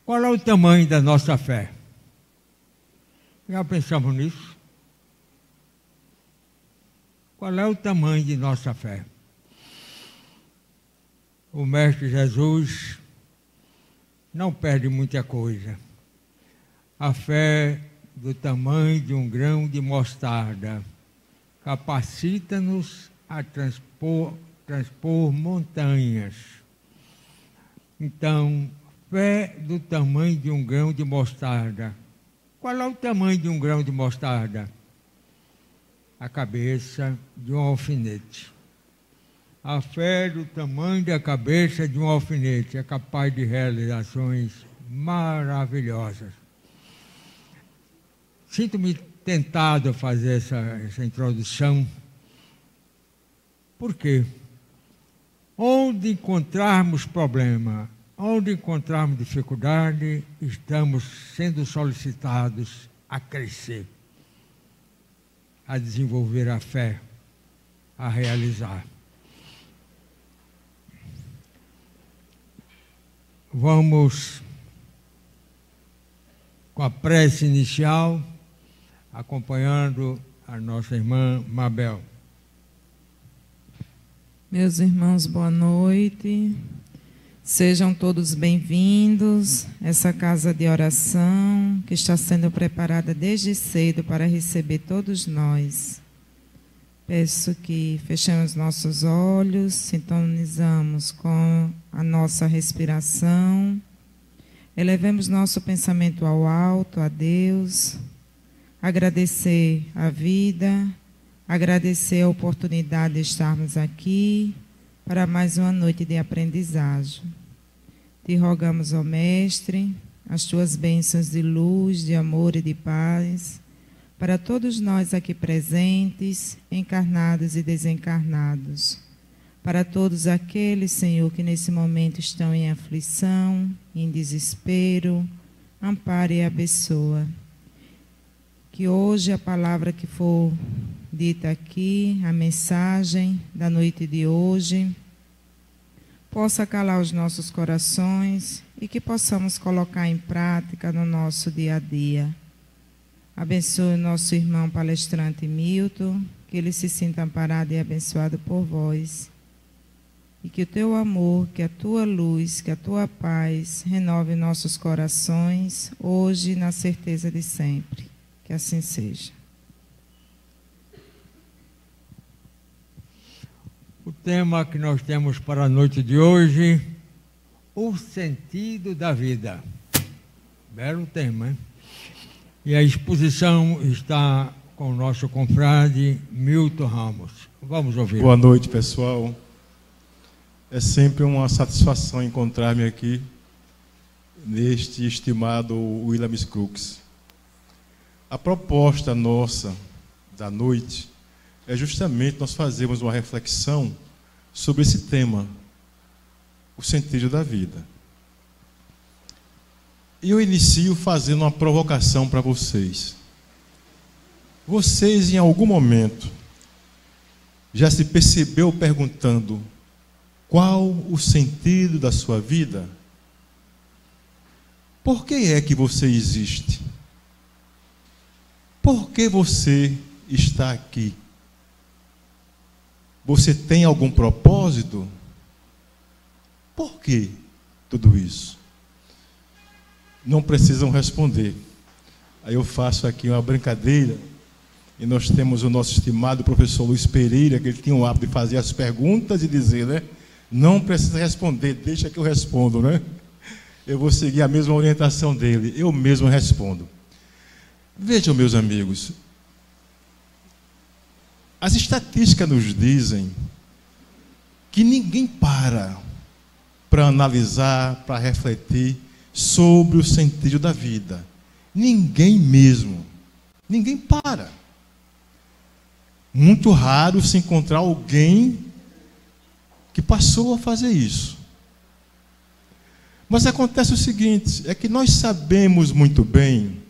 Qual é o tamanho da nossa fé? Já pensamos nisso? Qual é o tamanho de nossa fé? O Mestre Jesus não perde muita coisa. A fé do tamanho de um grão de mostarda capacita-nos a transpor montanhas. Então, fé do tamanho de um grão de mostarda. Qual é o tamanho de um grão de mostarda? A cabeça de um alfinete. A fé do tamanho da cabeça de um alfinete é capaz de realizações maravilhosas. Sinto-me tentado a fazer essa introdução. Por quê? Onde encontrarmos problema, onde encontrarmos dificuldade, estamos sendo solicitados a crescer, a desenvolver a fé, a realizar. Vamos com a prece inicial, acompanhando a nossa irmã Mabel. Meus irmãos, boa noite. Sejam todos bem-vindos a essa casa de oração que está sendo preparada desde cedo para receber todos nós. Peço que fechemos nossos olhos, sintonizamos com a nossa respiração, elevemos nosso pensamento ao alto, a Deus, agradecer a vida, agradecer a oportunidade de estarmos aqui para mais uma noite de aprendizagem. Te rogamos, ó Mestre, as tuas bênçãos de luz, de amor e de paz, para todos nós aqui presentes, encarnados e desencarnados, para todos aqueles, Senhor, que nesse momento estão em aflição, em desespero, ampare e abençoa. Que hoje a palavra que for dita aqui, a mensagem da noite de hoje, possa calar os nossos corações e que possamos colocar em prática no nosso dia a dia. Abençoe o nosso irmão palestrante Milton, que ele se sinta amparado e abençoado por vós. E que o teu amor, que a tua luz, que a tua paz renove nossos corações, hoje na certeza de sempre. Que assim seja. O tema que nós temos para a noite de hoje, o sentido da vida. Belo tema, hein? E a exposição está com o nosso confrade Milton Ramos. Vamos ouvir. Boa noite, pessoal. É sempre uma satisfação encontrar-me aqui neste estimado William Crookes. A proposta nossa da noite é justamente nós fazermos uma reflexão sobre esse tema, o sentido da vida. E eu inicio fazendo uma provocação para vocês. Vocês, em algum momento, já se percebeu perguntando qual o sentido da sua vida? Por que é que você existe? Por que você está aqui? Você tem algum propósito? Por que tudo isso? Não precisam responder. Aí eu faço aqui uma brincadeira, e nós temos o nosso estimado professor Luiz Pereira, que ele tinha o hábito de fazer as perguntas e dizer, né? Não precisa responder, deixa que eu respondo, né? Eu vou seguir a mesma orientação dele, eu mesmo respondo. Vejam, meus amigos, as estatísticas nos dizem que ninguém para analisar, para refletir sobre o sentido da vida. Ninguém mesmo. Ninguém para. Muito raro se encontrar alguém que passou a fazer isso. Mas acontece o seguinte, é que nós sabemos muito bem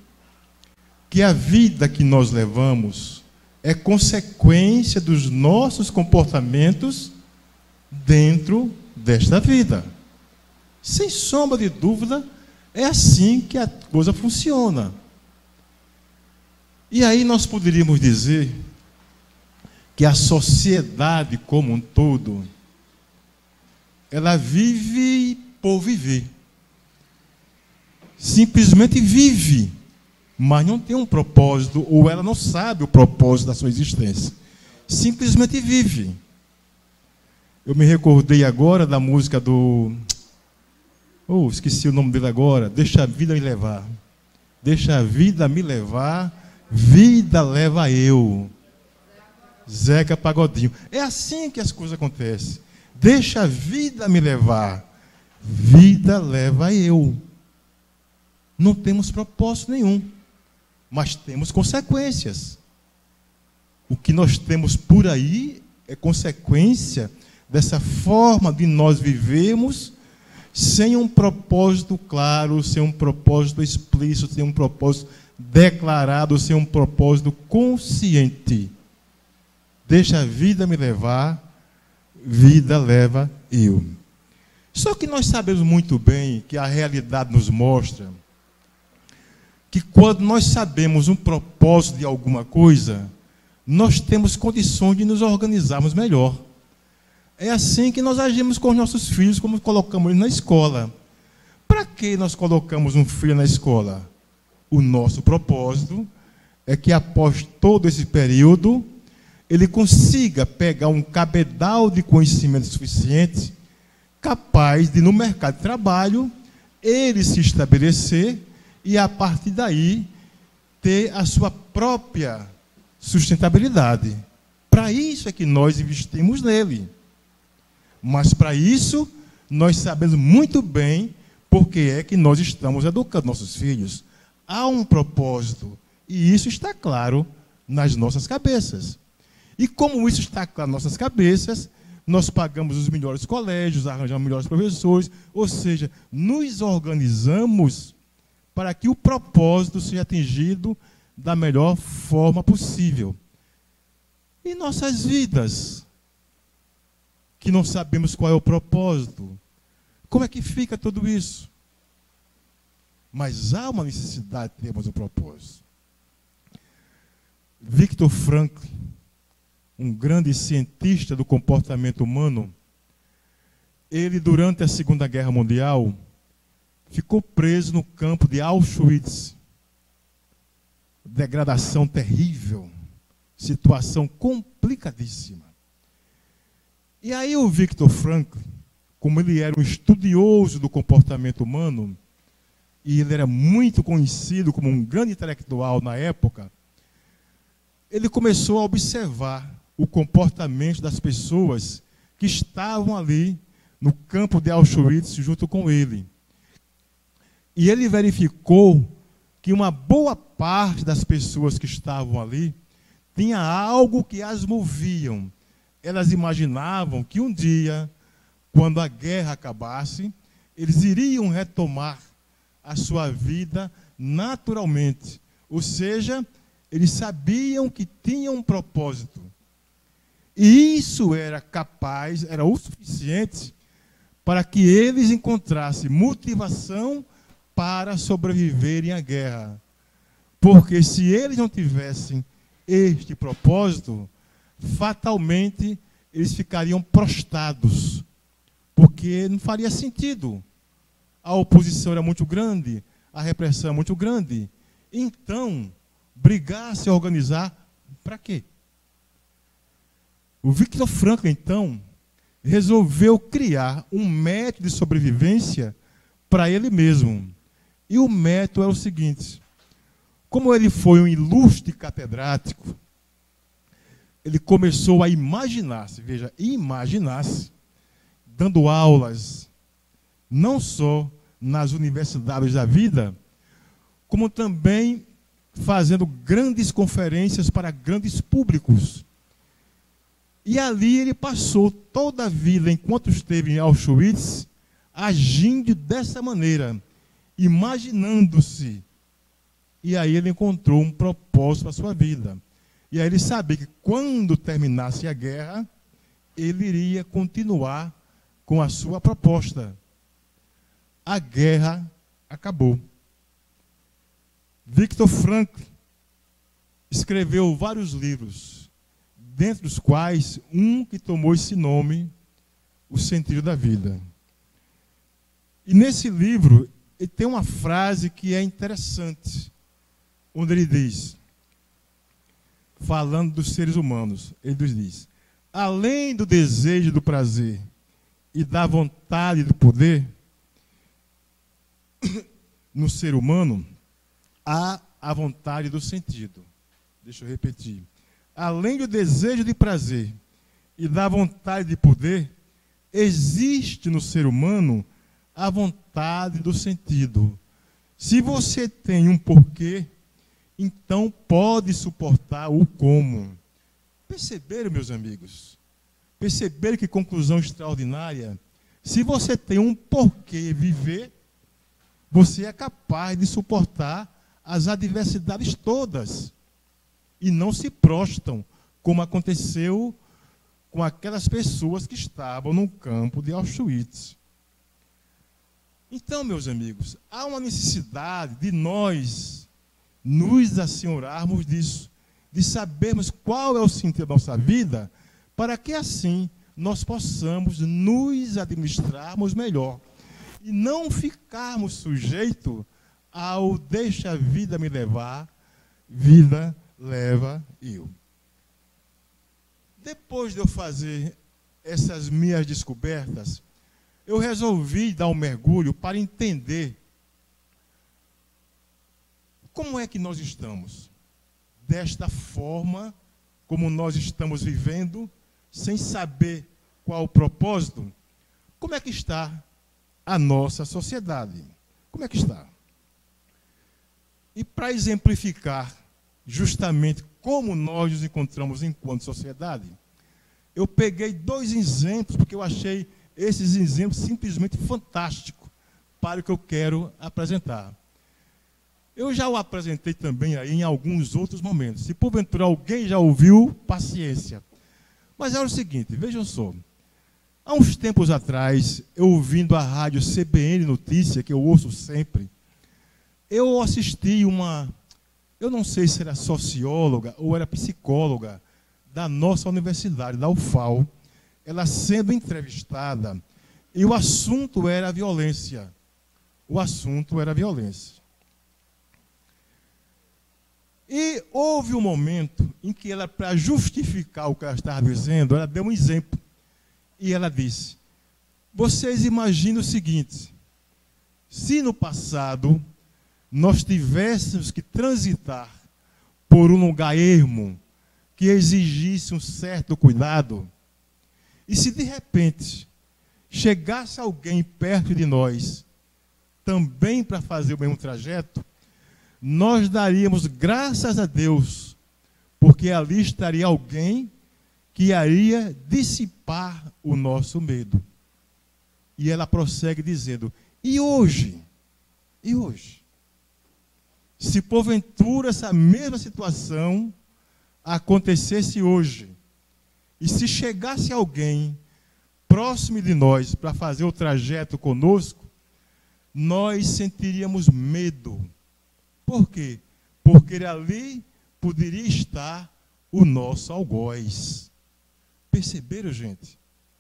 que a vida que nós levamos é consequência dos nossos comportamentos dentro desta vida. Sem sombra de dúvida, É assim que a coisa funciona. E aí nós poderíamos dizer que a sociedade como um todo, ela vive por viver. Simplesmente vive, mas não tem um propósito, ou ela não sabe o propósito da sua existência. Simplesmente vive. Eu me recordei agora da música do... esqueci o nome dele agora. Deixa a vida me levar. Deixa a vida me levar, vida leva eu. Zeca Pagodinho. É assim que as coisas acontecem. Deixa a vida me levar, vida leva eu. Não temos propósito nenhum, mas temos consequências. O que nós temos por aí é consequência dessa forma de nós vivemos sem um propósito claro, sem um propósito explícito, sem um propósito declarado, sem um propósito consciente. Deixa a vida me levar, vida leva eu. Só que nós sabemos muito bem que a realidade nos mostra que quando nós sabemos um propósito de alguma coisa, nós temos condições de nos organizarmos melhor. É assim que nós agimos com os nossos filhos, como colocamos eles na escola. Para que nós colocamos um filho na escola? O nosso propósito é que após todo esse período, ele consiga pegar um cabedal de conhecimento suficiente, capaz de, no mercado de trabalho, ele se estabelecer e, a partir daí, ter a sua própria sustentabilidade. Para isso é que nós investimos nele. Mas, para isso, nós sabemos muito bem porque é que nós estamos educando nossos filhos. Há um propósito, e isso está claro nas nossas cabeças. E como isso está claro nas nossas cabeças, nós pagamos os melhores colégios, arranjamos melhores professores, ou seja, nos organizamos para que o propósito seja atingido da melhor forma possível. E nossas vidas, que não sabemos qual é o propósito, como é que fica tudo isso? Mas há uma necessidade de termos um propósito. Viktor Frankl, um grande cientista do comportamento humano, ele, durante a Segunda Guerra Mundial, ficou preso no campo de Auschwitz. Degradação terrível, situação complicadíssima. E aí o Viktor Frankl, como ele era um estudioso do comportamento humano, e ele era muito conhecido como um grande intelectual na época, ele começou a observar o comportamento das pessoas que estavam ali no campo de Auschwitz junto com ele. E ele verificou que uma boa parte das pessoas que estavam ali tinha algo que as moviam. Elas imaginavam que um dia, quando a guerra acabasse, eles iriam retomar a sua vida naturalmente. Ou seja, eles sabiam que tinham um propósito. E isso era capaz, era o suficiente para que eles encontrassem motivação para sobreviverem à guerra. Porque se eles não tivessem este propósito, fatalmente eles ficariam prostrados, porque não faria sentido. A oposição era muito grande, a repressão é muito grande. Então, brigar, se organizar, para quê? O Viktor Frankl, então, resolveu criar um método de sobrevivência para ele mesmo. E o método é o seguinte: como ele foi um ilustre catedrático, ele começou a imaginar-se, veja, imaginar-se, dando aulas, não só nas universidades da vida, como também fazendo grandes conferências para grandes públicos. E ali ele passou toda a vida, enquanto esteve em Auschwitz, agindo dessa maneira, imaginando-se. E aí ele encontrou um propósito para a sua vida. E aí ele sabia que quando terminasse a guerra, ele iria continuar com a sua proposta. A guerra acabou. Viktor Frankl escreveu vários livros, dentre os quais um que tomou esse nome, O Sentido da Vida. E nesse livro, ele tem uma frase que é interessante, onde ele diz, falando dos seres humanos, ele nos diz: além do desejo do prazer e da vontade do poder, no ser humano, há a vontade do sentido. Deixa eu repetir. Além do desejo de prazer e da vontade de poder, existe no ser humano a vontade do sentido. Se você tem um porquê, então pode suportar o como. Perceberam, meus amigos? Perceberam que conclusão extraordinária? Se você tem um porquê viver, você é capaz de suportar as adversidades todas. E não se prostam, como aconteceu com aquelas pessoas que estavam no campo de Auschwitz. Então, meus amigos, há uma necessidade de nós nos assenhorarmos disso, de sabermos qual é o sentido da nossa vida, para que assim nós possamos nos administrarmos melhor e não ficarmos sujeitos ao deixa a vida me levar, vida leva eu. Depois de eu fazer essas minhas descobertas, eu resolvi dar um mergulho para entender como é que nós estamos. Desta forma, como nós estamos vivendo, sem saber qual o propósito, como é que está a nossa sociedade? Como é que está? E para exemplificar justamente como nós nos encontramos enquanto sociedade, eu peguei 2 exemplos, porque eu achei esses exemplos simplesmente fantásticos para o que eu quero apresentar. Eu já o apresentei também aí em alguns outros momentos. Se porventura alguém já ouviu, paciência. Mas é o seguinte, vejam só. Há uns tempos atrás, eu ouvindo a rádio CBN Notícia, que eu ouço sempre, eu assisti eu não sei se era socióloga ou era psicóloga da nossa universidade, da UFAL, ela sendo entrevistada, e o assunto era a violência. O assunto era a violência. E houve um momento em que ela, para justificar o que ela estava dizendo, ela deu um exemplo. E ela disse: vocês imaginam o seguinte, se no passado nós tivéssemos que transitar por um lugar ermo, que exigisse um certo cuidado, e se de repente chegasse alguém perto de nós, também para fazer o mesmo trajeto, nós daríamos graças a Deus, porque ali estaria alguém que iria dissipar o nosso medo. E ela prossegue dizendo: e hoje? E hoje? Se porventura essa mesma situação acontecesse hoje, e se chegasse alguém próximo de nós para fazer o trajeto conosco, nós sentiríamos medo. Por quê? Porque ali poderia estar o nosso algoz. Perceberam, gente?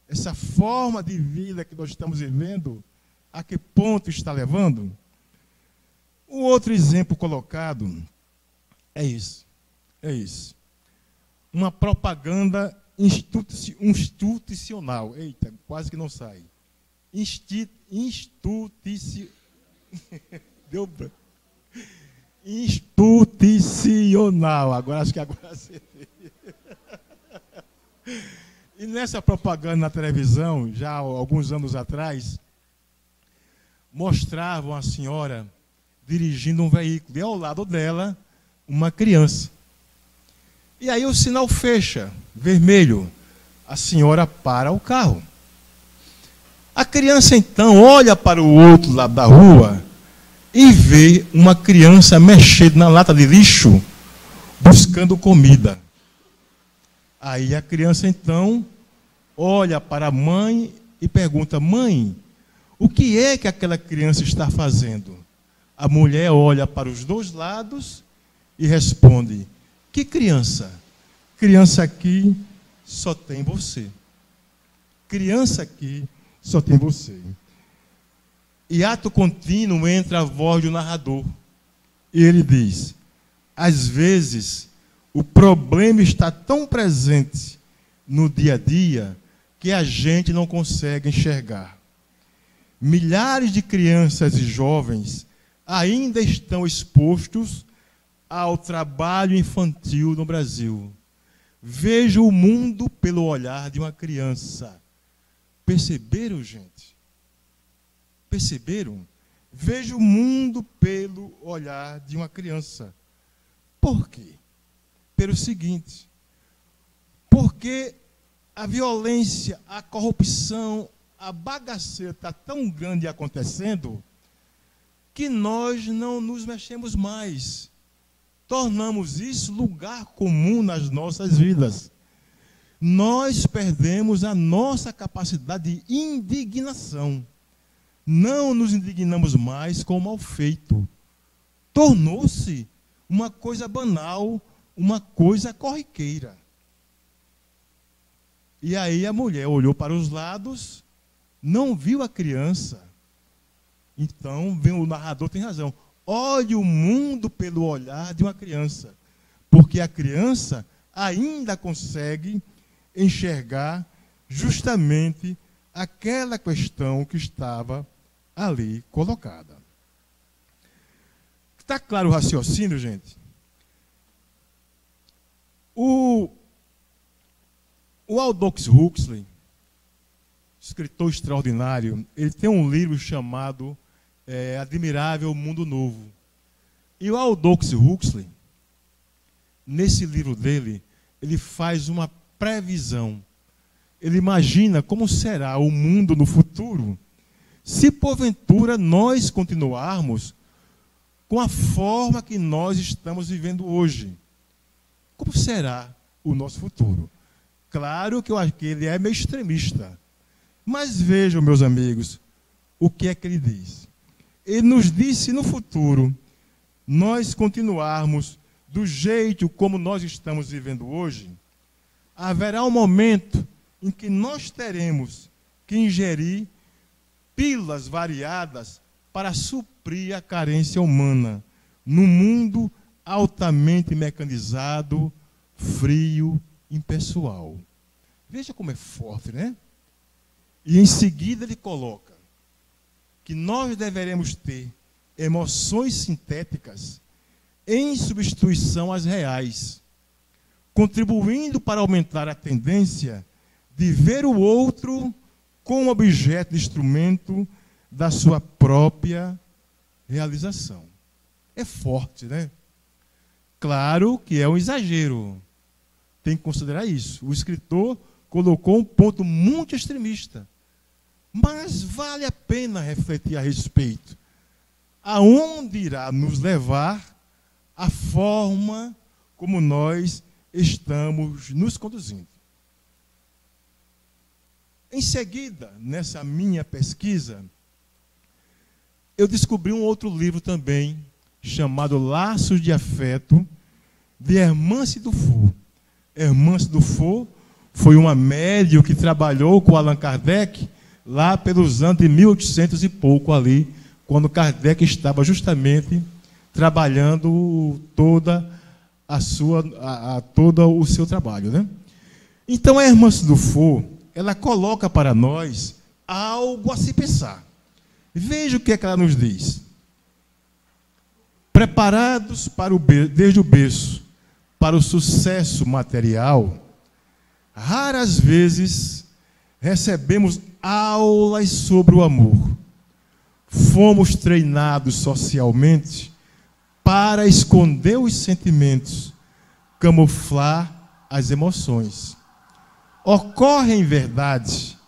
Essa forma de vida que nós estamos vivendo, a que ponto está levando? O outro exemplo colocado é isso. É isso. Uma propaganda institucional. Eita, quase que não sai. Deu branco. Institucional. Acho que agora acertei. E nessa propaganda na televisão, já há alguns anos atrás, mostravam a senhora dirigindo um veículo, e ao lado dela, uma criança. E aí o sinal fecha, vermelho. A senhora para o carro. A criança então olha para o outro lado da rua e vê uma criança mexendo na lata de lixo, buscando comida. Aí a criança então olha para a mãe e pergunta: mãe, o que é que aquela criança está fazendo? A mulher olha para os dois lados e responde: que criança? Criança aqui só tem você. Criança aqui só tem você. E ato contínuo entra a voz do narrador. E ele diz: às vezes o problema está tão presente no dia a dia que a gente não consegue enxergar. Milhares de crianças e jovens ainda estão expostos ao trabalho infantil no Brasil. Vejo o mundo pelo olhar de uma criança. Perceberam, gente? Perceberam? Vejo o mundo pelo olhar de uma criança. Por quê? Pelo seguinte: porque a violência, a corrupção, a bagaceira está tão grande acontecendo que nós não nos mexemos mais. Tornamos isso lugar comum nas nossas vidas. Nós perdemos a nossa capacidade de indignação. Não nos indignamos mais com o mal feito. Tornou-se uma coisa banal, uma coisa corriqueira. E aí a mulher olhou para os lados, não viu a criança. Então, o narrador tem razão. Olhe o mundo pelo olhar de uma criança, porque a criança ainda consegue enxergar justamente aquela questão que estava ali colocada. Está claro o raciocínio, gente? O Aldous Huxley, escritor extraordinário, ele tem um livro chamado Admirável Mundo Novo. E o Aldous Huxley, nesse livro dele, ele faz uma previsão. Ele imagina como será o mundo no futuro se porventura nós continuarmos com a forma que nós estamos vivendo hoje. Como será o nosso futuro? Claro que eu acho que ele é meio extremista. Mas vejam, meus amigos, o que é que ele diz. Ele nos diz: se no futuro nós continuarmos do jeito como nós estamos vivendo hoje, haverá um momento em que nós teremos que ingerir pílulas variadas para suprir a carência humana num mundo altamente mecanizado, frio, impessoal. Veja como é forte, né? E em seguida ele coloca que nós deveremos ter emoções sintéticas em substituição às reais, contribuindo para aumentar a tendência de ver o outro como objeto de instrumento da sua própria realização. É forte, né? Claro que é um exagero. Tem que considerar isso. O escritor colocou um ponto muito extremista. Mas vale a pena refletir a respeito. Aonde irá nos levar a forma como nós estamos nos conduzindo? Em seguida, nessa minha pesquisa, eu descobri um outro livro também, chamado Laços de Afeto, de Hermance Dufour. Hermance Dufour foi uma médium que trabalhou com Allan Kardec lá pelos anos de 1800 e pouco ali, quando Kardec estava justamente trabalhando todo o seu trabalho, né? Então a Hermance Dufour, ela coloca para nós algo a se pensar. Veja o que é que ela nos diz. Preparados para desde o berço para o sucesso material, raras vezes recebemos aulas sobre o amor. Fomos treinados socialmente para esconder os sentimentos, camuflar as emoções. Ocorre, em verdade,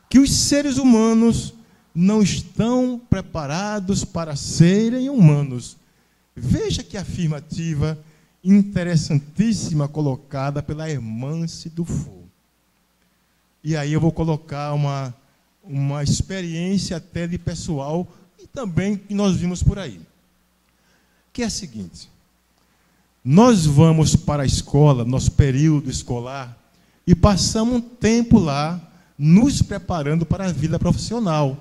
que os seres humanos não estão preparados para serem humanos. Veja que afirmativa interessantíssima colocada pela Hermance Dufour. E aí eu vou colocar uma experiência até de pessoal e também que nós vimos por aí. que é a seguinte: nós vamos para a escola, nosso período escolar, e passamos um tempo lá nos preparando para a vida profissional.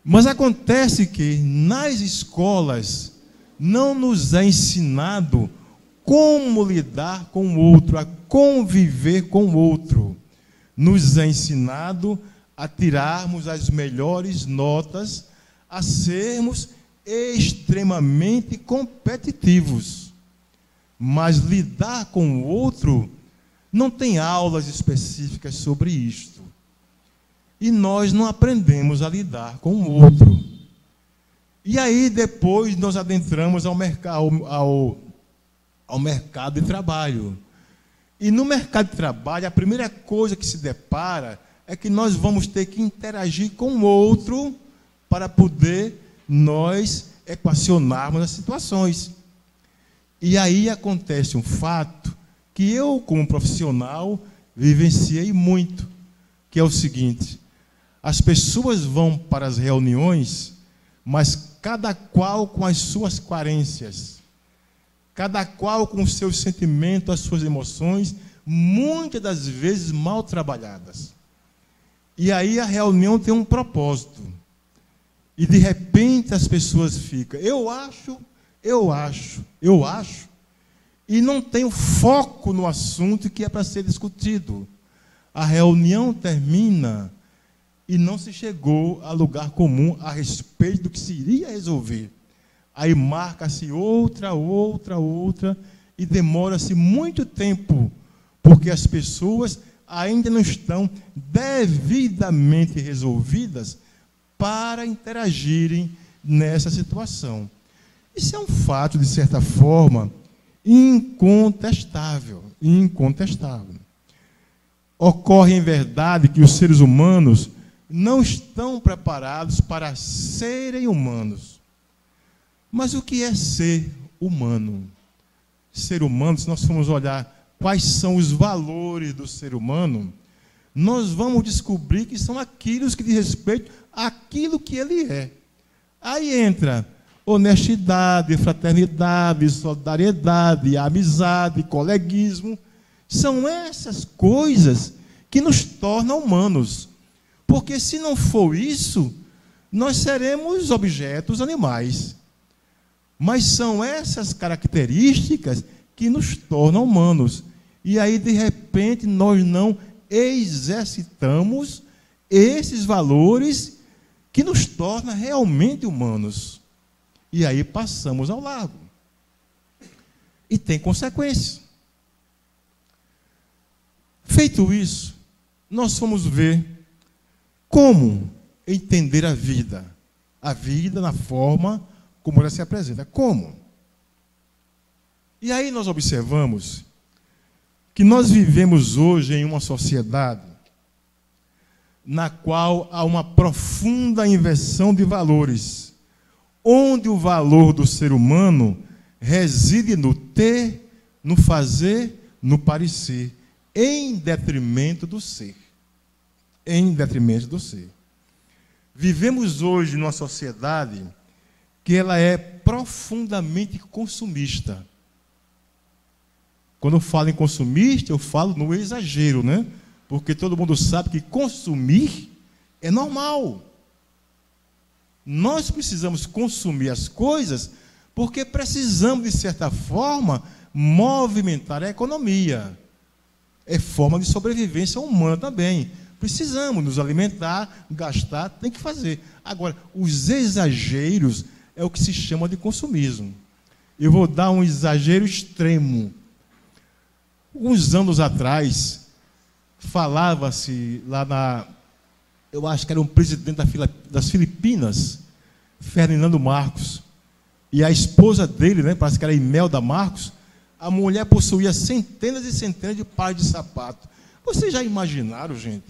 Mas acontece que nas escolas não nos é ensinado como lidar com o outro, a conviver com o outro. Nos é ensinado a tirarmos as melhores notas, a sermos extremamente competitivos. Mas lidar com o outro, não tem aulas específicas sobre isto. E nós não aprendemos a lidar com o outro. E aí depois nós adentramos ao mercado de trabalho. E no mercado de trabalho, a primeira coisa que se depara é que nós vamos ter que interagir com o outro para poder nós equacionarmos as situações. E aí acontece um fato que eu, como profissional, vivenciei muito, que é o seguinte: as pessoas vão para as reuniões, mas cada qual com as suas carências, cada qual com os seus sentimentos, as suas emoções, muitas das vezes mal trabalhadas. E aí a reunião tem um propósito. E de repente as pessoas ficam, eu acho, e não tem o foco no assunto que é para ser discutido. A reunião termina e não se chegou a lugar comum a respeito do que se iria resolver. Aí marca-se outra, e demora-se muito tempo, porque as pessoas ainda não estão devidamente resolvidas para interagirem nessa situação. Isso é um fato, de certa forma, incontestável. Ocorre, em verdade, que os seres humanos não estão preparados para serem humanos. Mas o que é ser humano? Ser humano, se nós formos olhar quais são os valores do ser humano, nós vamos descobrir que são aqueles que diz respeito àquilo que ele é. Aí entra honestidade, fraternidade, solidariedade, amizade, coleguismo. São essas coisas que nos tornam humanos. Porque se não for isso, nós seremos objetos animais. Mas são essas características que nos tornam humanos. E aí, de repente, nós não exercitamos esses valores que nos tornam realmente humanos. E aí passamos ao largo. E tem consequências. Feito isso, nós fomos ver como entender a vida na forma como ela se apresenta. Como? E aí nós observamos que nós vivemos hoje em uma sociedade na qual há uma profunda inversão de valores, onde o valor do ser humano reside no ter, no fazer, no parecer, em detrimento do ser. Em detrimento do ser. Vivemos hoje numa sociedade que ela é profundamente consumista. Quando eu falo em consumista, eu falo no exagero, né? Porque todo mundo sabe que consumir é normal. Nós precisamos consumir as coisas porque precisamos, de certa forma, movimentar a economia. É forma de sobrevivência humana também. Precisamos nos alimentar, gastar, tem que fazer. Agora, os exageros é o que se chama de consumismo. Eu vou dar um exagero extremo. Uns anos atrás, falava-se lá eu acho que era um presidente das Filipinas, Ferdinando Marcos, e a esposa dele, né, parece que era Imelda Marcos, a mulher possuía centenas e centenas de pares de sapato. Vocês já imaginaram, gente?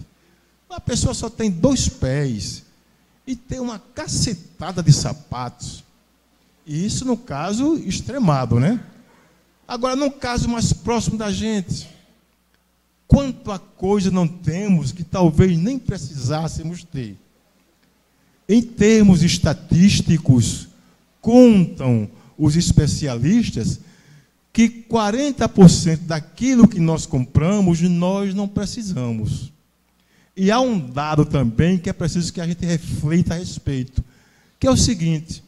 A pessoa só tem 2 pés e tem uma cacetada de sapatos. E isso no caso extremado, né? Agora, num caso mais próximo da gente, quanta coisa não temos que talvez nem precisássemos ter. Em termos estatísticos, contam os especialistas que 40% daquilo que nós compramos, nós não precisamos. E há um dado também que é preciso que a gente reflita a respeito, que é o seguinte: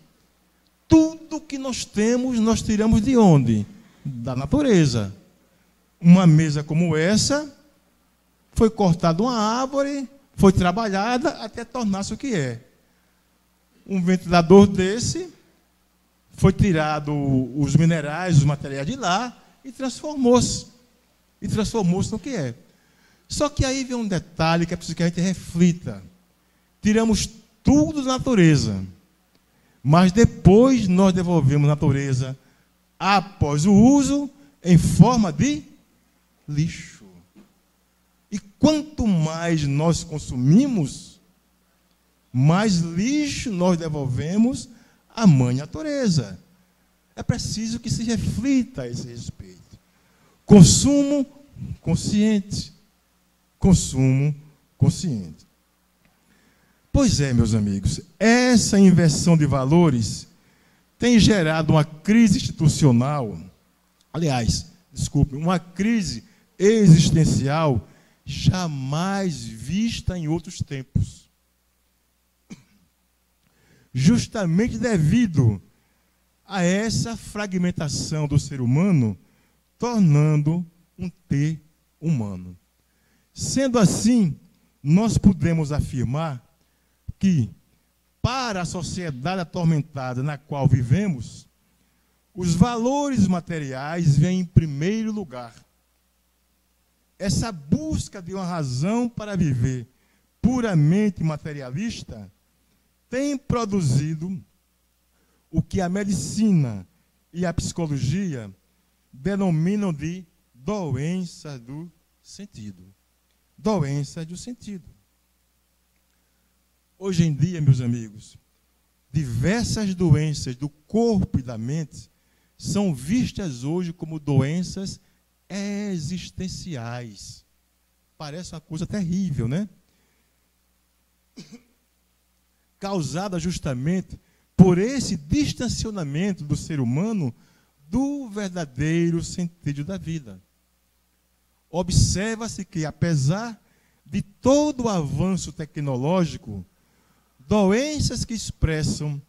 tudo que nós temos, nós tiramos de onde? Da natureza. Uma mesa como essa, foi cortada uma árvore, foi trabalhada até tornar-se o que é. Um ventilador desse, foi tirado os minerais, os materiais de lá, e transformou-se. E transformou-se no que é. Só que aí vem um detalhe que é preciso que a gente reflita. Tiramos tudo da natureza, mas depois nós devolvemos a natureza, após o uso, em forma de lixo. E quanto mais nós consumimos, mais lixo nós devolvemos à mãe natureza. É preciso que se reflita a esse respeito. Consumo consciente. Consumo consciente. Pois é, meus amigos, essa inversão de valores tem gerado uma crise institucional, uma crise existencial jamais vista em outros tempos. Justamente devido a essa fragmentação do ser humano, tornando um ter humano. Sendo assim, nós podemos afirmar que, para a sociedade atormentada na qual vivemos, os valores materiais vêm em primeiro lugar. Essa busca de uma razão para viver puramente materialista tem produzido o que a medicina e a psicologia denominam de doença do sentido. Doença do sentido. Hoje em dia, meus amigos, diversas doenças do corpo e da mente são vistas hoje como doenças existenciais. Parece uma coisa terrível, né? Causada justamente por esse distanciamento do ser humano do verdadeiro sentido da vida. Observa-se que, apesar de todo o avanço tecnológico, doenças que expressam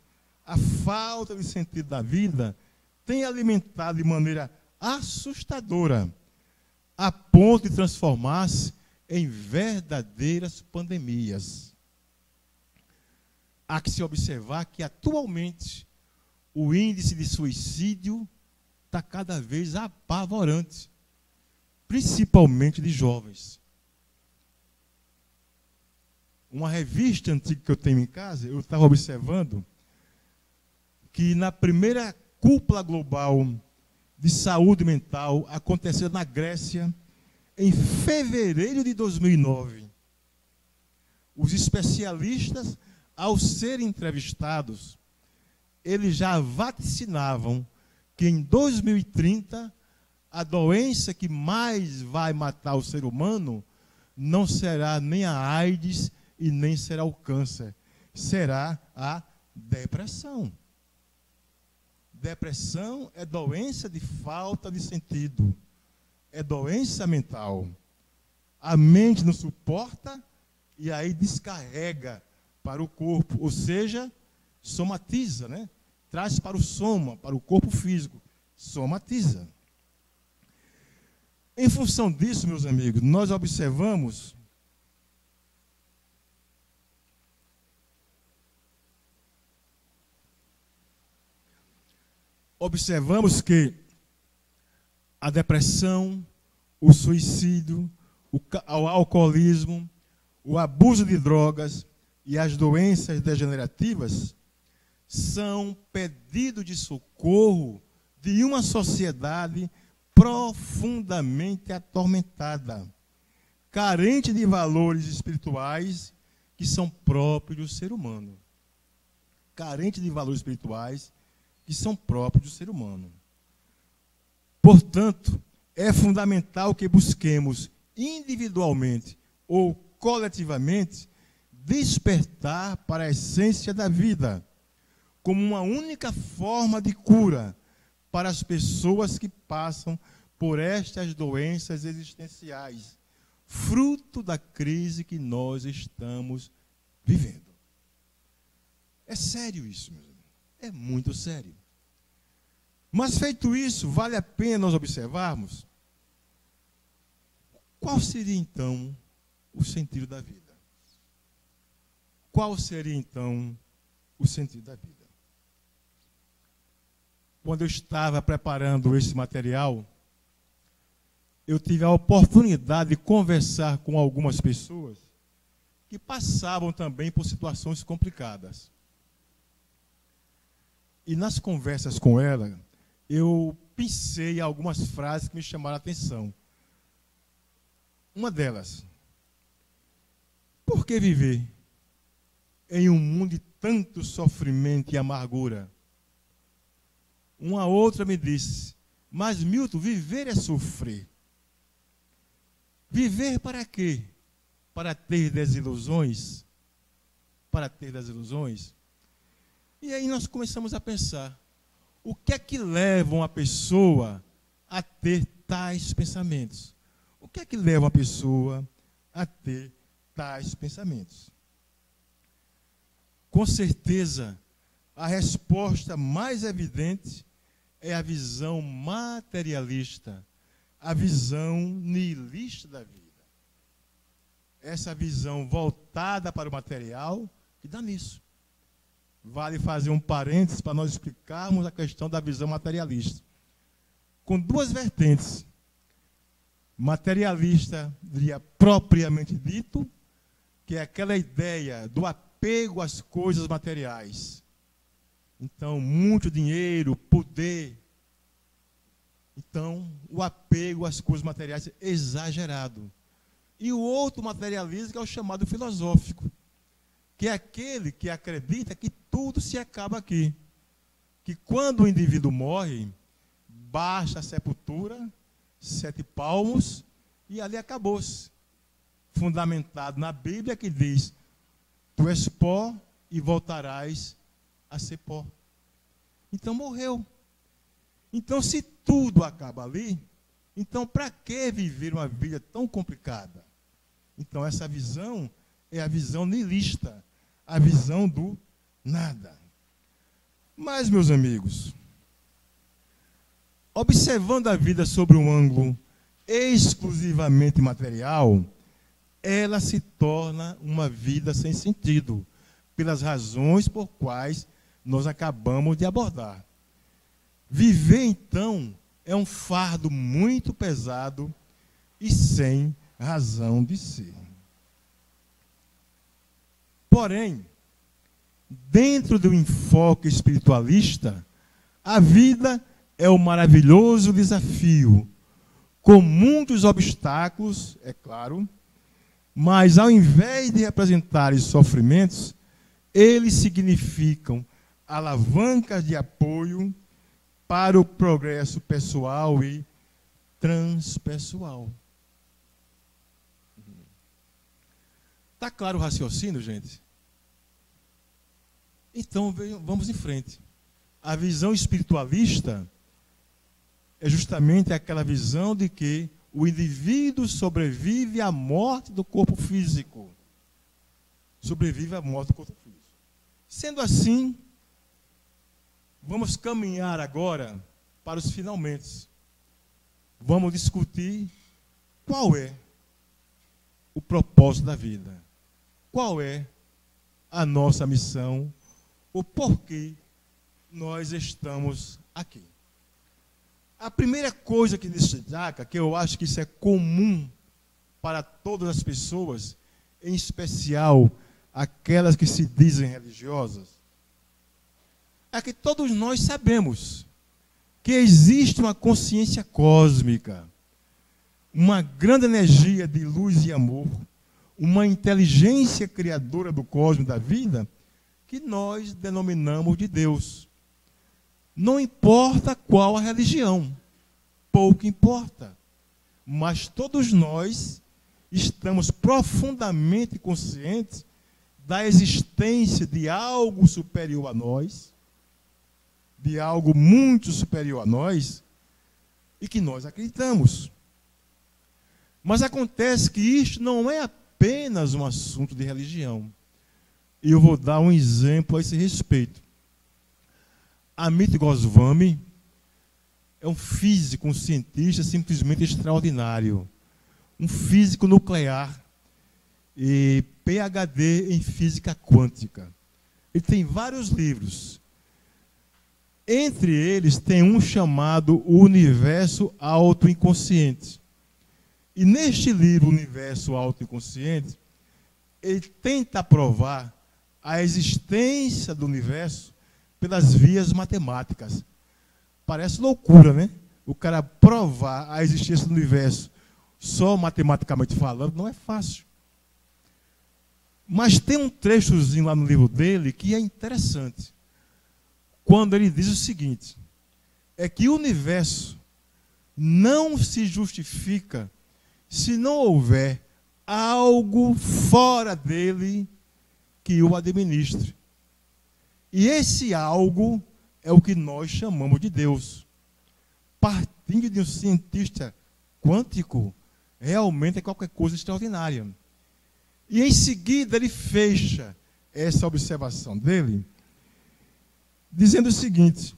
a falta de sentido da vida têm alimentado de maneira assustadora, a ponto de transformar-se em verdadeiras pandemias. Há que se observar que, atualmente, o índice de suicídio está cada vez apavorante, principalmente de jovens. Uma revista antiga que eu tenho em casa, eu estava observando que na primeira cúpula global de saúde mental aconteceu na Grécia em fevereiro de 2009. Os especialistas, ao serem entrevistados, eles já vaticinavam que em 2030 a doença que mais vai matar o ser humano não será nem a AIDS e nem será o câncer, será a depressão. Depressão é doença de falta de sentido, é doença mental. A mente não suporta e aí descarrega para o corpo, ou seja, somatiza, né? Traz para o soma, para o corpo físico, somatiza. Em função disso, meus amigos, nós observamos que a depressão, o suicídio, o alcoolismo, o abuso de drogas e as doenças degenerativas são pedido de socorro de uma sociedade profundamente atormentada, carente de valores espirituais que são próprios do ser humano. Carente de valores espirituais que são próprios do ser humano. Portanto, é fundamental que busquemos individualmente ou coletivamente despertar para a essência da vida, como uma única forma de cura para as pessoas que passam por estas doenças existenciais, fruto da crise que nós estamos vivendo. É sério isso, meus amigos. É muito sério. Mas feito isso, vale a pena nós observarmos qual seria então o sentido da vida. Qual seria então o sentido da vida? Quando eu estava preparando esse material, eu tive a oportunidade de conversar com algumas pessoas que passavam também por situações complicadas. E nas conversas com ela, eu pensei algumas frases que me chamaram a atenção. Uma delas: por que viver em um mundo de tanto sofrimento e amargura? Uma outra me disse: mas Milton, viver é sofrer. Viver para quê? Para ter desilusões? Para ter desilusões? E aí nós começamos a pensar, o que é que leva uma pessoa a ter tais pensamentos? O que é que leva uma pessoa a ter tais pensamentos? Com certeza, a resposta mais evidente é a visão materialista, a visão nihilista da vida. Essa visão voltada para o material que dá nisso. Vale fazer um parênteses para nós explicarmos a questão da visão materialista. Com duas vertentes. Materialista, diria propriamente dito, que é aquela ideia do apego às coisas materiais. Então, muito dinheiro, poder. Então, o apego às coisas materiais é exagerado. E o outro materialismo que é o chamado filosófico, que é aquele que acredita que tudo se acaba aqui. Que quando o indivíduo morre, basta a sepultura, 7 palmos, e ali acabou-se. Fundamentado na Bíblia que diz: tu és pó e voltarás a ser pó. Então morreu. Então, se tudo acaba ali, então para que viver uma vida tão complicada? Então, essa visão é a visão nihilista, a visão do nada. Mas, meus amigos, observando a vida sobre um ângulo exclusivamente material, ela se torna uma vida sem sentido, pelas razões por quais nós acabamos de abordar. Viver, então, é um fardo muito pesado e sem razão de ser. Porém, dentro do enfoque espiritualista, a vida é um maravilhoso desafio, com muitos obstáculos, é claro, mas ao invés de representarem sofrimentos, eles significam alavancas de apoio para o progresso pessoal e transpessoal. Está claro o raciocínio, gente? Então, vamos em frente. A visão espiritualista é justamente aquela visão de que o indivíduo sobrevive à morte do corpo físico. Sobrevive à morte do corpo físico. Sendo assim, vamos caminhar agora para os finalmente. Vamos discutir qual é o propósito da vida. Qual é a nossa missão? O porquê nós estamos aqui. A primeira coisa que destaca, que eu acho que isso é comum para todas as pessoas, em especial aquelas que se dizem religiosas, é que todos nós sabemos que existe uma consciência cósmica, uma grande energia de luz e amor, uma inteligência criadora do cosmos da vida, que nós denominamos de Deus. Não importa qual a religião, pouco importa, mas todos nós estamos profundamente conscientes da existência de algo superior a nós, de algo muito superior a nós e que nós acreditamos. Mas acontece que isto não é apenas um assunto de religião. E eu vou dar um exemplo a esse respeito. Amit Goswami é um físico, um cientista simplesmente extraordinário. Um físico nuclear e PhD em física quântica. Ele tem vários livros. Entre eles tem um chamado O Universo Autoinconsciente. E neste livro, O Universo Autoinconsciente, ele tenta provar a existência do universo pelas vias matemáticas. Parece loucura, né? O cara provar a existência do universo só matematicamente falando não é fácil. Mas tem um trechozinho lá no livro dele que é interessante. Quando ele diz o seguinte, é que o universo não se justifica se não houver algo fora dele que o administre. E esse algo é o que nós chamamos de Deus. Partindo de um cientista quântico, realmente é qualquer coisa extraordinária. E em seguida ele fecha essa observação dele, dizendo o seguinte: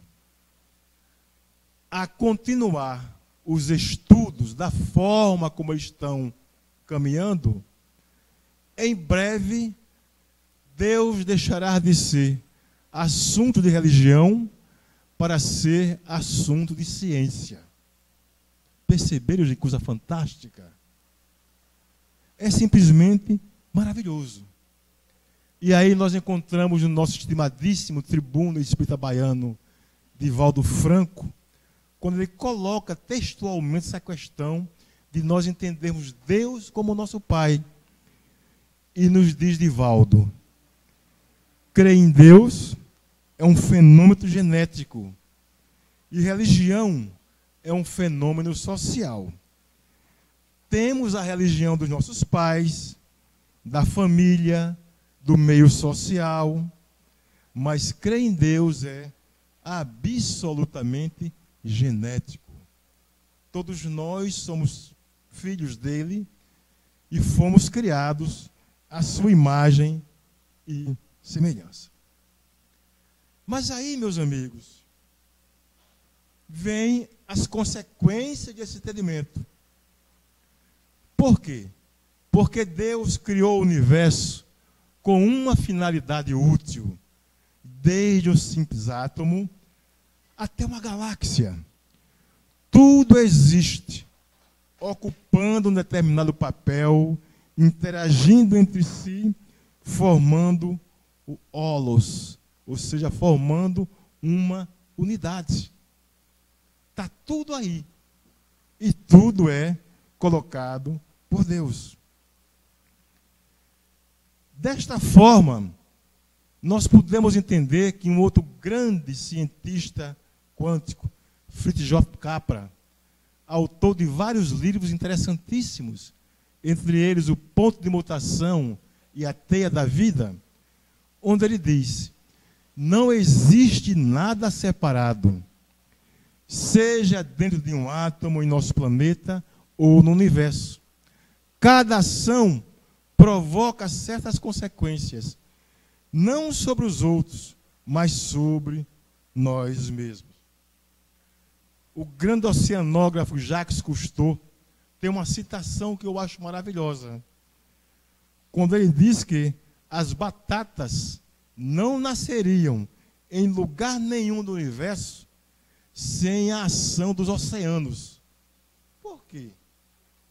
a continuar os estudos da forma como eles estão caminhando, em breve Deus deixará de ser assunto de religião para ser assunto de ciência. Perceberam que coisa fantástica? É simplesmente maravilhoso. E aí nós encontramos no nosso estimadíssimo tribuno espírita baiano, Divaldo Franco, quando ele coloca textualmente essa questão de nós entendermos Deus como nosso Pai. E nos diz Divaldo, crer em Deus é um fenômeno genético e religião é um fenômeno social. Temos a religião dos nossos pais, da família, do meio social, mas crer em Deus é absolutamente genético. Todos nós somos filhos dele e fomos criados à sua imagem e semelhança. Mas aí, meus amigos, vêm as consequências desse entendimento. Por quê? Porque Deus criou o universo com uma finalidade útil, desde um simples átomo até uma galáxia. Tudo existe, ocupando um determinado papel, interagindo entre si, formando o holos, ou seja, formando uma unidade. Está tudo aí. E tudo é colocado por Deus. Desta forma, nós podemos entender que um outro grande cientista quântico, Fritjof Capra, autor de vários livros interessantíssimos, entre eles O Ponto de Mutação e A Teia da Vida, onde ele diz: não existe nada separado, seja dentro de um átomo em nosso planeta ou no universo. Cada ação provoca certas consequências, não sobre os outros, mas sobre nós mesmos. O grande oceanógrafo Jacques Cousteau tem uma citação que eu acho maravilhosa, quando ele diz que as batatas não nasceriam em lugar nenhum do universo sem a ação dos oceanos. Por quê?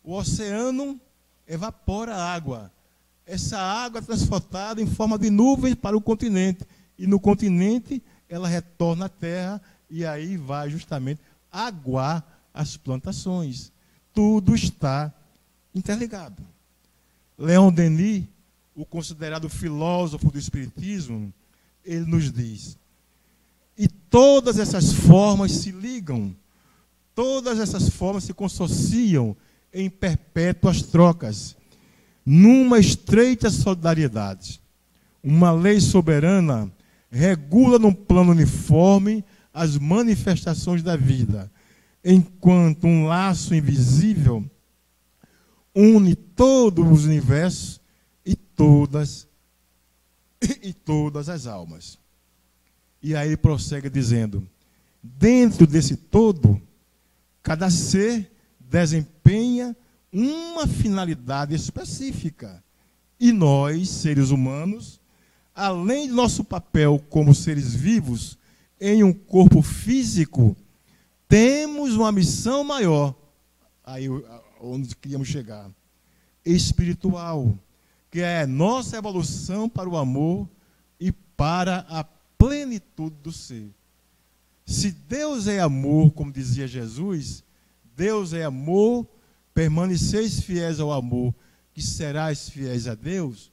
O oceano evapora a água. Essa água é transportada em forma de nuvens para o continente. E no continente ela retorna à terra e aí vai justamente aguar as plantações. Tudo está interligado. Leon Denis, o considerado filósofo do Espiritismo, ele nos diz: e todas essas formas se ligam, todas essas formas se consorciam em perpétuas trocas, numa estreita solidariedade. Uma lei soberana regula num plano uniforme as manifestações da vida, enquanto um laço invisível une todo o universo e todas as almas. E aí ele prossegue dizendo: dentro desse todo, cada ser desempenha uma finalidade específica. E nós, seres humanos, além do nosso papel como seres vivos em um corpo físico, temos uma missão maior, aí onde queríamos chegar, espiritual, que é nossa evolução para o amor e para a plenitude do ser. Se Deus é amor, como dizia Jesus, Deus é amor, permaneceis fiéis ao amor, que serás fiéis a Deus.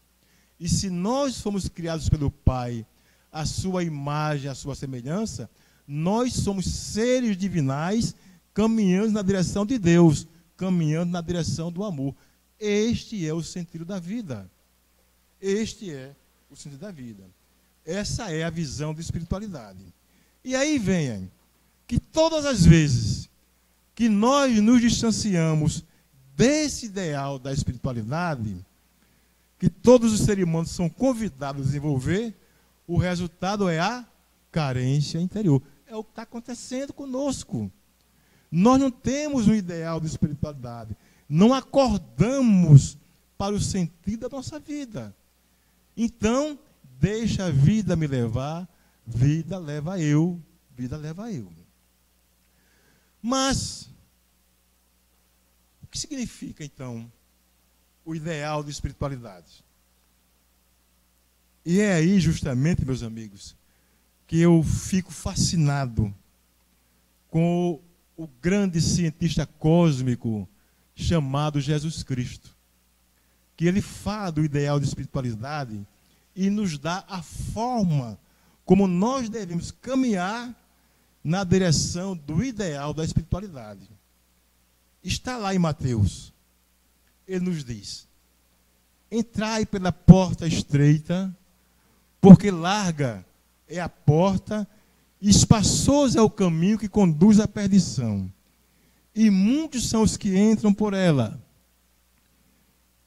E se nós fomos criados pelo Pai, a sua imagem, a sua semelhança, nós somos seres divinais caminhando na direção de Deus, caminhando na direção do amor. Este é o sentido da vida. Este é o sentido da vida. Essa é a visão de espiritualidade. E aí vem que todas as vezes que nós nos distanciamos desse ideal da espiritualidade, que todos os seres humanos são convidados a desenvolver, o resultado é a carência interior. É o que está acontecendo conosco. Nós não temos um ideal de espiritualidade. Não acordamos para o sentido da nossa vida. Então, deixa a vida me levar, vida leva eu, vida leva eu. Mas, o que significa, então, o ideal de espiritualidade? E é aí, justamente, meus amigos, que eu fico fascinado com o grande cientista cósmico chamado Jesus Cristo, que ele fala do ideal de espiritualidade e nos dá a forma como nós devemos caminhar na direção do ideal da espiritualidade. Está lá em Mateus. Ele nos diz: entrai pela porta estreita, porque larga é a porta e espaçoso é o caminho que conduz à perdição. E muitos são os que entram por ela.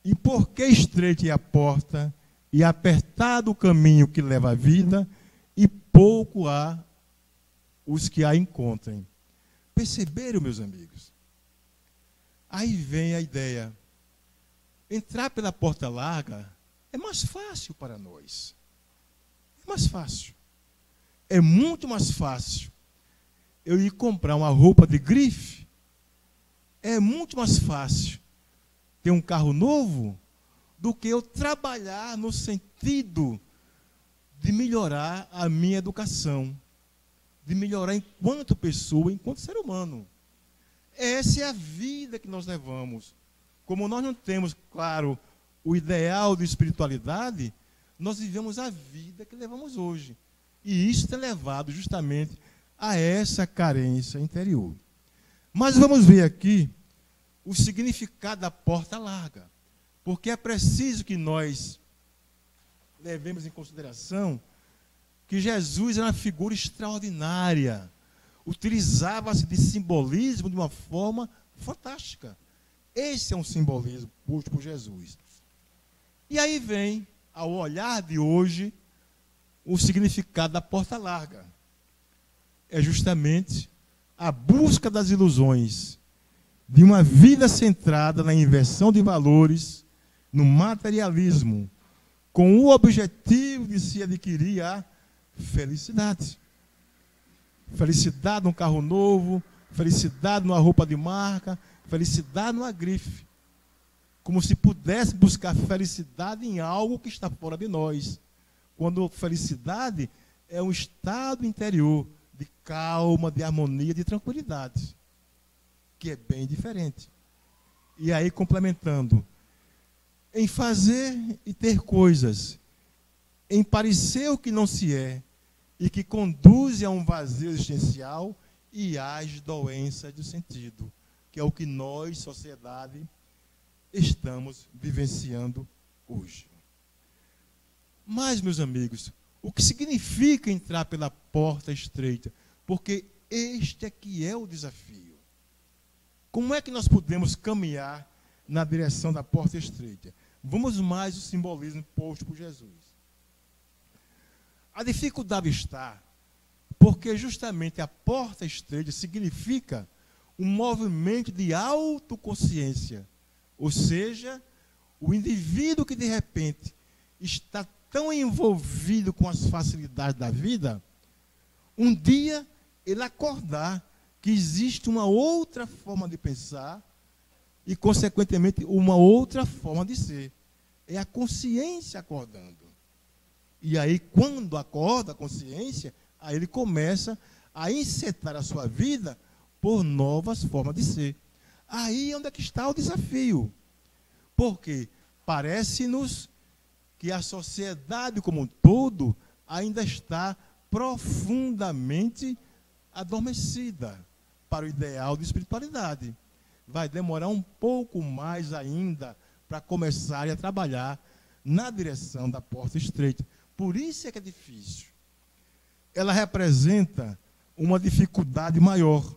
E porque estreita é a porta e apertado o caminho que leva à vida, e pouco há os que a encontrem. Perceberam, meus amigos? Aí vem a ideia. Entrar pela porta larga é mais fácil para nós. É mais fácil. É muito mais fácil eu ir comprar uma roupa de grife. É muito mais fácil ter um carro novo do que eu trabalhar no sentido de melhorar a minha educação, de melhorar enquanto pessoa, enquanto ser humano. Essa é a vida que nós levamos. Como nós não temos, claro, o ideal de espiritualidade, nós vivemos a vida que levamos hoje. E isso tem levado justamente a essa carência interior. Mas vamos ver aqui o significado da porta larga. Porque é preciso que nós levemos em consideração que Jesus era uma figura extraordinária. Utilizava-se de simbolismo de uma forma fantástica. Esse é um simbolismo posto por Jesus. E aí vem, ao olhar de hoje, o significado da porta larga. É justamente a busca das ilusões, de uma vida centrada na inversão de valores, no materialismo, com o objetivo de se adquirir a felicidade. Felicidade num carro novo, felicidade numa roupa de marca, felicidade numa grife. Como se pudesse buscar felicidade em algo que está fora de nós. Quando felicidade é um estado interior de calma, de harmonia, de tranquilidade, que é bem diferente. E aí, complementando, em fazer e ter coisas, em parecer o que não se é, e que conduz a um vazio existencial e às doenças do sentido, que é o que nós, sociedade, estamos vivenciando hoje. Mas, meus amigos, o que significa entrar pela porta estreita? porque este é que é o desafio. Como é que nós podemos caminhar na direção da porta estreita? Vamos mais o simbolismo posto por Jesus. A dificuldade está porque justamente a porta estreita significa um movimento de autoconsciência, ou seja, o indivíduo que de repente está tão envolvido com as facilidades da vida, um dia ele acordar que existe uma outra forma de pensar e, consequentemente, uma outra forma de ser. É a consciência acordando. E aí, quando acorda a consciência, aí ele começa a encetar a sua vida por novas formas de ser. Aí é onde é que está o desafio. Porque parece-nos que a sociedade como um todo ainda está profundamente adormecida para o ideal de espiritualidade. Vai demorar um pouco mais ainda para começar a trabalhar na direção da porta estreita. Por isso é que é difícil. Ela representa uma dificuldade maior.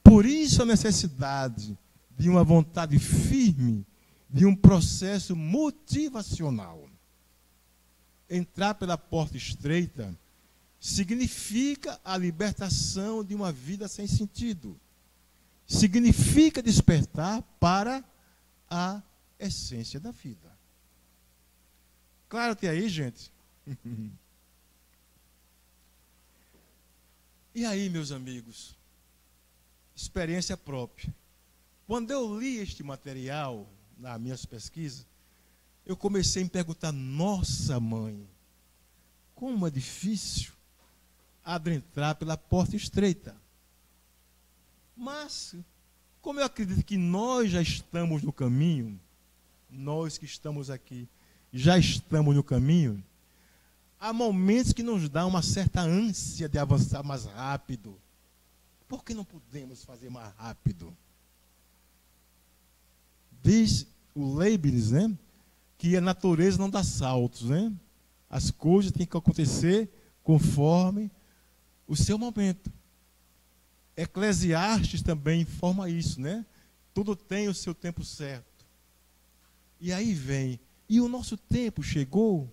Por isso a necessidade de uma vontade firme, de um processo motivacional. Entrar pela porta estreita significa a libertação de uma vida sem sentido. Significa despertar para a essência da vida. Claro, até aí, gente. E aí, meus amigos, experiência própria. Quando eu li este material, nas minhas pesquisas, eu comecei a me perguntar, nossa mãe, como é difícil adentrar pela porta estreita. Mas, como eu acredito que nós já estamos no caminho, nós que estamos aqui, já estamos no caminho, há momentos que nos dá uma certa ânsia de avançar mais rápido. Por que não podemos fazer mais rápido? Diz o Leibniz, né, que a natureza não dá saltos, né? As coisas têm que acontecer conforme o seu momento. Eclesiastes também informa isso, né? Tudo tem o seu tempo certo. E aí vem, e o nosso tempo chegou?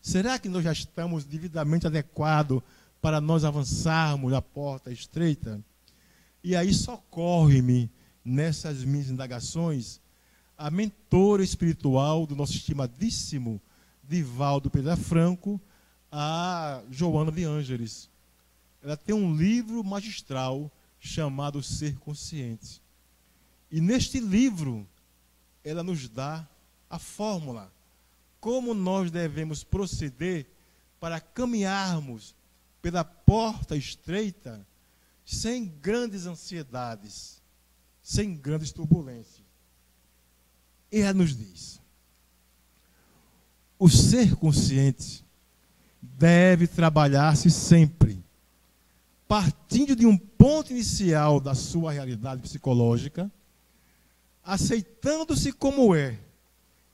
Será que nós já estamos devidamente adequados para nós avançarmos na porta estreita? E aí socorre-me, nessas minhas indagações, a mentora espiritual do nosso estimadíssimo Divaldo Pereira Franco, a Joana de Ângeles. Ela tem um livro magistral chamado Ser Consciente. E neste livro, ela nos dá a fórmula, como nós devemos proceder para caminharmos pela porta estreita sem grandes ansiedades, sem grandes turbulências. E ela nos diz, o ser consciente deve trabalhar-se sempre, partindo de um ponto inicial da sua realidade psicológica, aceitando-se como é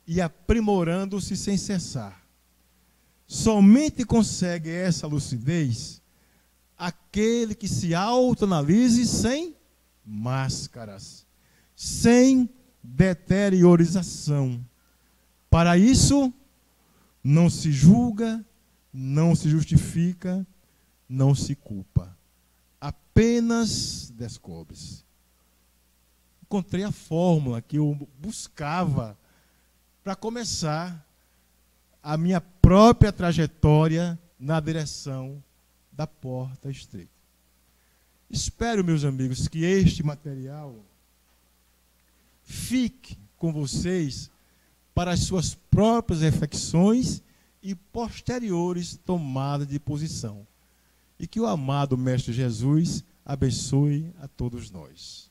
e aprimorando-se sem cessar. Somente consegue essa lucidez aquele que se autoanalise sem máscaras, sem deteriorização. Para isso, não se julga, não se justifica, não se culpa. Apenas descobre-se. Encontrei a fórmula que eu buscava para começar a minha própria trajetória na direção da porta estreita. Espero, meus amigos, que este material fique com vocês para as suas próprias reflexões e posteriores tomadas de posição. E que o amado Mestre Jesus abençoe a todos nós.